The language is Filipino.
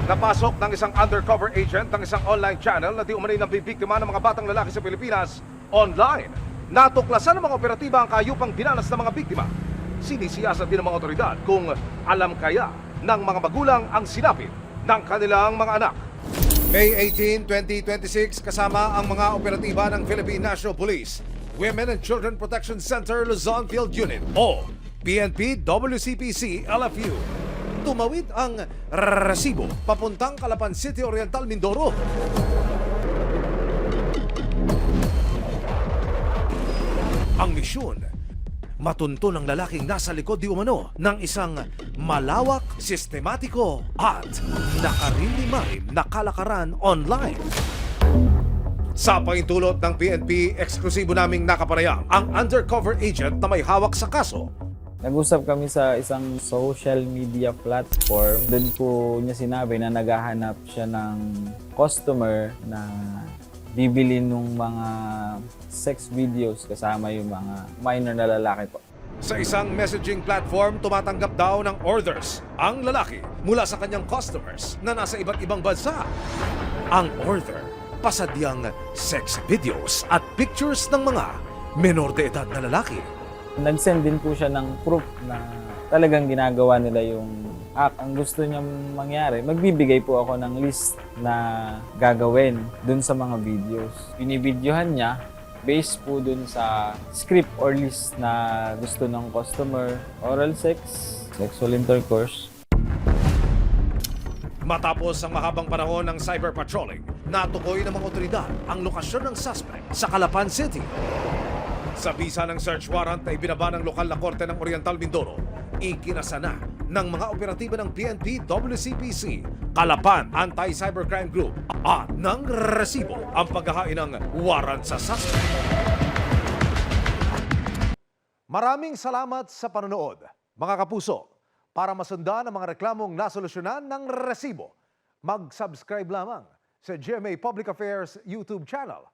Napasok ng isang undercover agent ng isang online channel na di umano'y nabibiktima ng mga batang lalaki sa Pilipinas online. Natuklasan ng mga operatiba ang kayupang dinanas ng mga biktima. Sinisiyasat din ng mga otoridad kung alam kaya ng mga magulang ang sinapit ng kanilang mga anak. May 18, 2026 kasama ang mga operatiba ng Philippine National Police, Women and Children Protection Center Luzon Field Unit o PNP WCPC LFU. Tumawid ang resibo papuntang Calapan City Oriental, Mindoro. Ang misyon, matunto ng lalaking nasa likod di umano ng isang malawak, sistematiko at nakarindimarim na kalakaran online. Sa pahintulot ng PNP, eksklusibo naming nakapanayam ang undercover agent na may hawak sa kaso. Nag-usap kami sa isang social media platform. Doon po niya sinabi na naghahanap siya ng customer na bibili nung mga sex videos kasama yung mga minor na lalaki po. Sa isang messaging platform, tumatanggap daw ng orders ang lalaki mula sa kanyang customers na nasa iba't ibang bansa. Ang order, pasadyang sex videos at pictures ng mga menor de edad na lalaki. Nag-send din po siya ng proof na talagang ginagawa nila yung act. Ang gusto niya mangyari, magbibigay po ako ng list na gagawin dun sa mga videos. Binibidyohan niya based po dun sa script or list na gusto ng customer, oral sex, sexual intercourse. Matapos ang mahabang panahon ng cyber patrolling, natukoy ng mga otoridad ang lokasyon ng suspect sa Calapan City. Sa bisa ng search warrant na ibinaba ng lokal na korte ng Oriental Mindoro, ikinasana ng mga operatiba ng PNP WCPC, Calapan Anti-Cybercrime Group at ng resibo ang paghahain ng warrant sa suspect. Maraming salamat sa panonood, mga kapuso. Para masundan ang mga reklamong nasolusyonan ng resibo, mag-subscribe lamang sa GMA Public Affairs YouTube channel.